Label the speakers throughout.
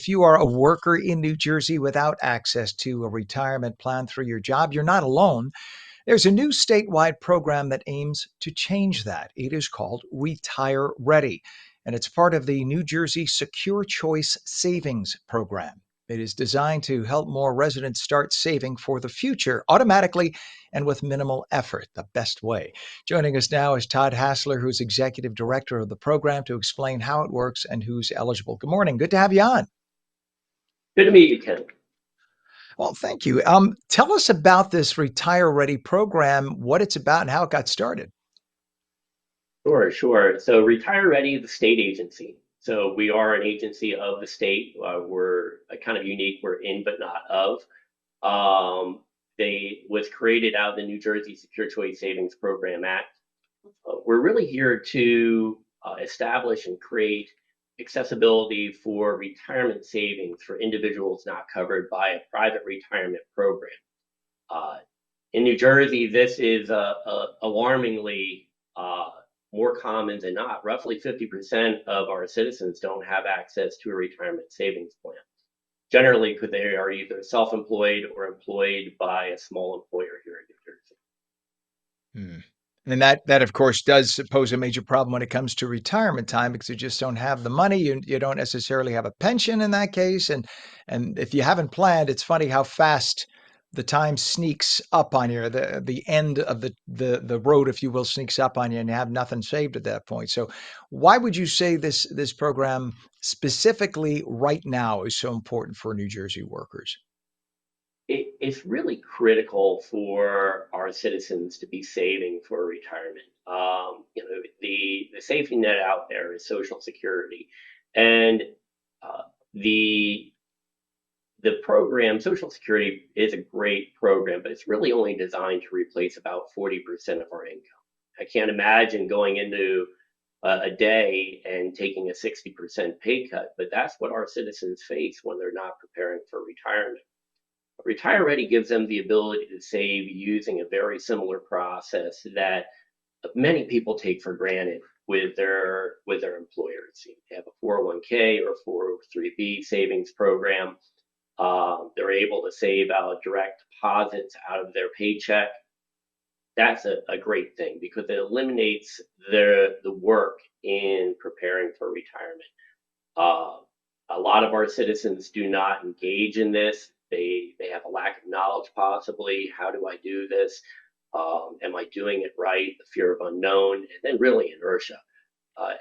Speaker 1: if you are a worker in New Jersey without access to a retirement plan through your job, you're not alone. There's a new statewide program that aims to change that. It is called Retire Ready, and it's part of the New Jersey Secure Choice Savings Program. It is designed to help more residents start saving for the future automatically and with minimal effort, the best way. Joining us now is Todd Hassler, who's executive director of the program, to explain how it works and who's eligible. Good morning. Good to have you on.
Speaker 2: Good to meet you, Ken.
Speaker 1: Well, thank you. Tell us about this Retire Ready program, what it's about, and how it got started.
Speaker 2: Sure. So Retire Ready is a state agency. So we are an agency of the state. We're kind of unique. We're in but not of. They was created out of the New Jersey Secure Choice Savings Program Act. We're really here to establish and create accessibility for retirement savings for individuals not covered by a private retirement program. Uh, in New Jersey, this is alarmingly more common than not. Roughly 50% of our citizens don't have access to a retirement savings plan. Generally, because they are either self-employed or employed by a small employer here in New Jersey.
Speaker 1: Hmm. And that of course does pose a major problem when it comes to retirement time because you just don't have the money. You don't necessarily have a pension in that case, and if you haven't planned, it's funny how fast the time sneaks up on you. The end of the road, if you will, sneaks up on you, and you have nothing saved at that point. So, why would you say this program specifically right now is so important for New Jersey workers?
Speaker 2: It's really critical for our citizens to be saving for retirement. The safety net out there is Social Security, and uh, the the program, Social Security, is a great program, but it's really only designed to replace about 40% of our income. I can't imagine going into a day and taking a 60% pay cut, but that's what our citizens face when they're not preparing for retirement. Retire Ready gives them the ability to save using a very similar process that many people take for granted with their employers. They have a 401k or 403b savings program. They're able to save out direct deposits out of their paycheck. That's a great thing because it eliminates the work in preparing for retirement. Uh, a lot of our citizens do not engage in this. They have a lack of knowledge, possibly. How do I do this? Am I doing it right? The fear of unknown, and then really inertia.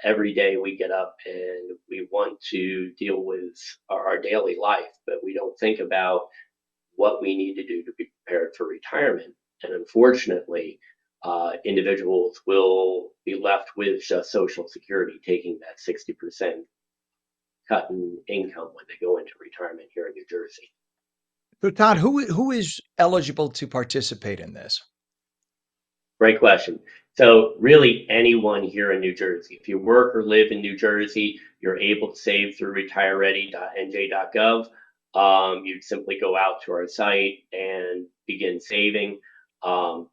Speaker 2: Every day we get up and we want to deal with our daily life, but we don't think about what we need to do to be prepared for retirement. And unfortunately, individuals will be left with just Social Security, taking that 60% cut in income when they go into retirement here in New Jersey.
Speaker 1: So, Todd, who is eligible to participate in this?
Speaker 2: Great question. So, really, anyone here in New Jersey, if you work or live in New Jersey, you're able to save through retireready.nj.gov. You simply go out to our site and begin saving.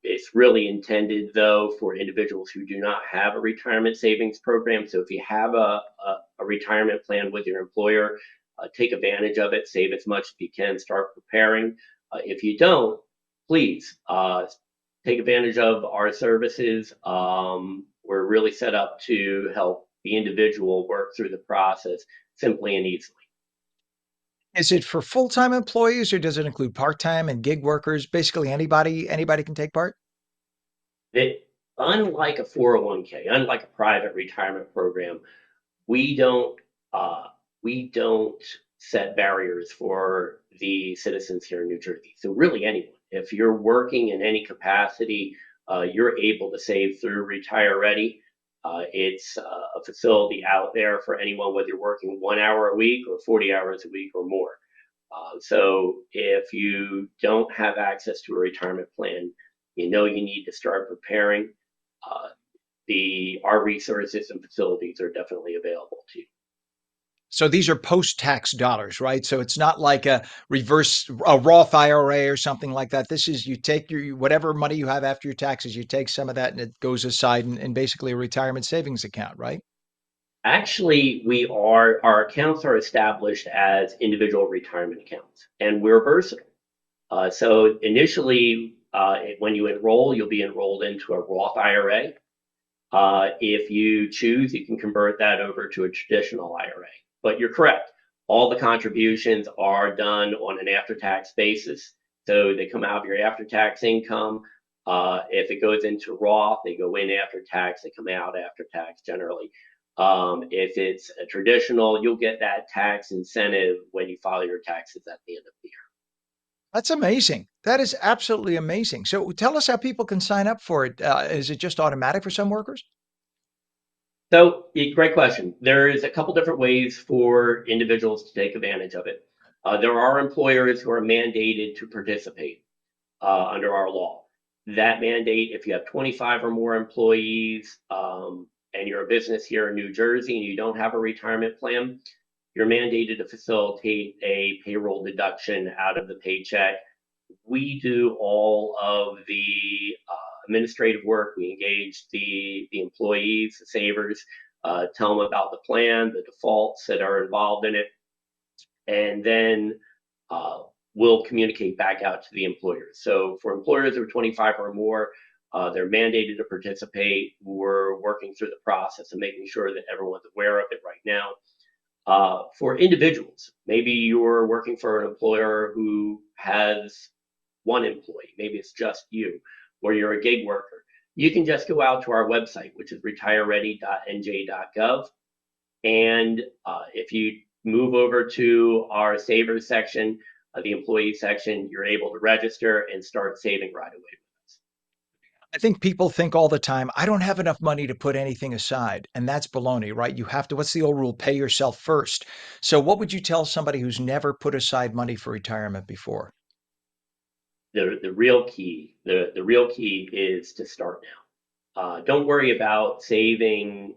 Speaker 2: It's really intended, though, for individuals who do not have a retirement savings program. So, if you have a retirement plan with your employer, take advantage of it, save as much as you can, start preparing. If you don't, please take advantage of our services. We're really set up to help the individual work through the process simply and easily.
Speaker 1: Is it for full-time employees or does it include part-time and gig workers? Basically anybody can take part?
Speaker 2: That unlike a 401k, unlike a private retirement program, we don't uh, we don't set barriers for the citizens here in New Jersey. So really, anyone, if you're working in any capacity, you're able to save through Retire Ready. It's a facility out there for anyone, whether you're working 1 hour a week or 40 hours a week or more. So if you don't have access to a retirement plan, you know you need to start preparing. Uh, the our resources and facilities are definitely available to you.
Speaker 1: So these are post-tax dollars, right? So it's not like a Roth IRA or something like that. This is you take your whatever money you have after your taxes, you take some of that and it goes aside in basically a retirement savings account, right?
Speaker 2: Actually, our accounts are established as individual retirement accounts, and we're versatile. So initially, when you enroll, you'll be enrolled into a Roth IRA. If you choose, you can convert that over to a traditional IRA. But you're correct. All the contributions are done on an after-tax basis. So they come out of your after-tax income. If it goes into Roth, they go in after tax, they come out after tax generally. If it's a traditional, you'll get that tax incentive when you file your taxes at the end of the year.
Speaker 1: That's amazing. That is absolutely amazing. So tell us how people can sign up for it. Is it just automatic for some workers?
Speaker 2: So, great question. There's a couple different ways for individuals to take advantage of it. There are employers who are mandated to participate under our law. That mandate, if you have 25 or more employees and you're a business here in New Jersey and you don't have a retirement plan, you're mandated to facilitate a payroll deduction out of the paycheck. We do all of the administrative work. We engage the employees, the savers, tell them about the plan, the defaults that are involved in it, and then we'll communicate back out to the employers. So for employers who are 25 or more, they're mandated to participate. We're working through the process and making sure that everyone's aware of it right now. For individuals, maybe you're working for an employer who has one employee, maybe it's just you, or you're a gig worker. You can just go out to our website, which is retireready.nj.gov. And if you move over to our savers section, the employee section, you're able to register and start saving right away.
Speaker 1: I think people think all the time, I don't have enough money to put anything aside. And that's baloney, right? You have to, what's the old rule? Pay yourself first. So, what would you tell somebody who's never put aside money for retirement before?
Speaker 2: The real key is to start now. Don't worry about saving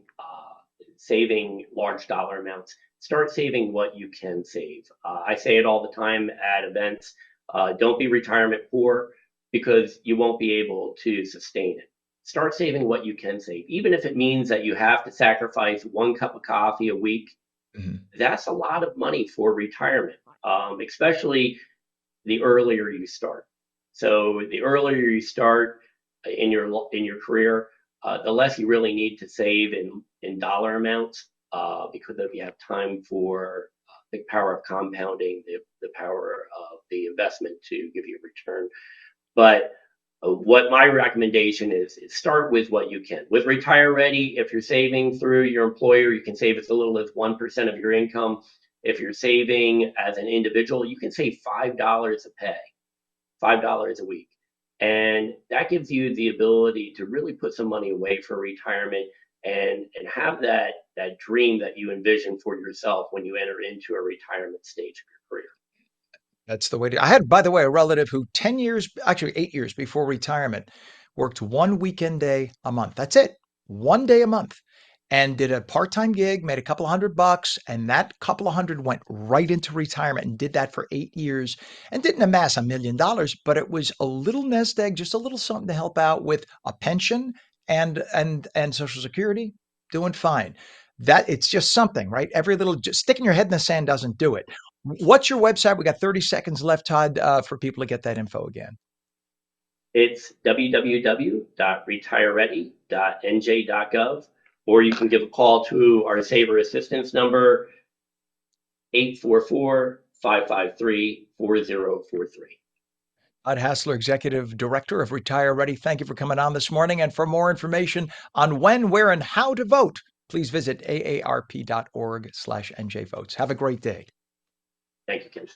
Speaker 2: large dollar amounts. Start saving what you can save. I say it all the time at events. Don't be retirement poor because you won't be able to sustain it. Start saving what you can save, even if it means that you have to sacrifice one cup of coffee a week.
Speaker 1: Mhm.
Speaker 2: That's a lot of money for retirement, especially the earlier you start. So the earlier you start in your career, the less you really need to save in dollar amounts, because if you have time for the power of compounding, the power of the investment to give you a return. But what my recommendation is start with what you can. With Retire Ready, if you're saving through your employer, you can save as little as 1% of your income. If you're saving as an individual, you can save $5 a pay, $5 a week. And that gives you the ability to really put some money away for retirement and have that dream that you envision for yourself when you enter into a retirement stage of your career.
Speaker 1: That's the way to. I had, by the way, a relative who 10 years, actually 8 years before retirement, worked one weekend day a month. That's it. One day a month. And did a part-time gig, made a couple of $100, and that couple of hundred went right into retirement and did that for 8 years and didn't amass $1 million, but it was a little nest egg, just a little something to help out with a pension and Social Security, doing fine. That it's just something, right? Every little just sticking your head in the sand doesn't do it. What's your website? We got 30 seconds left, Todd, for people to get that info again.
Speaker 2: It's www.retireready.nj.gov, or you can give a call to our Saver Assistance number, 844-553-4043.
Speaker 1: Todd Hassler, Executive Director of Retire Ready. Thank you for coming on this morning. And for more information on when, where, and how to vote, please visit aarp.org/NJ votes. Have a great day.
Speaker 2: Thank you, Ken.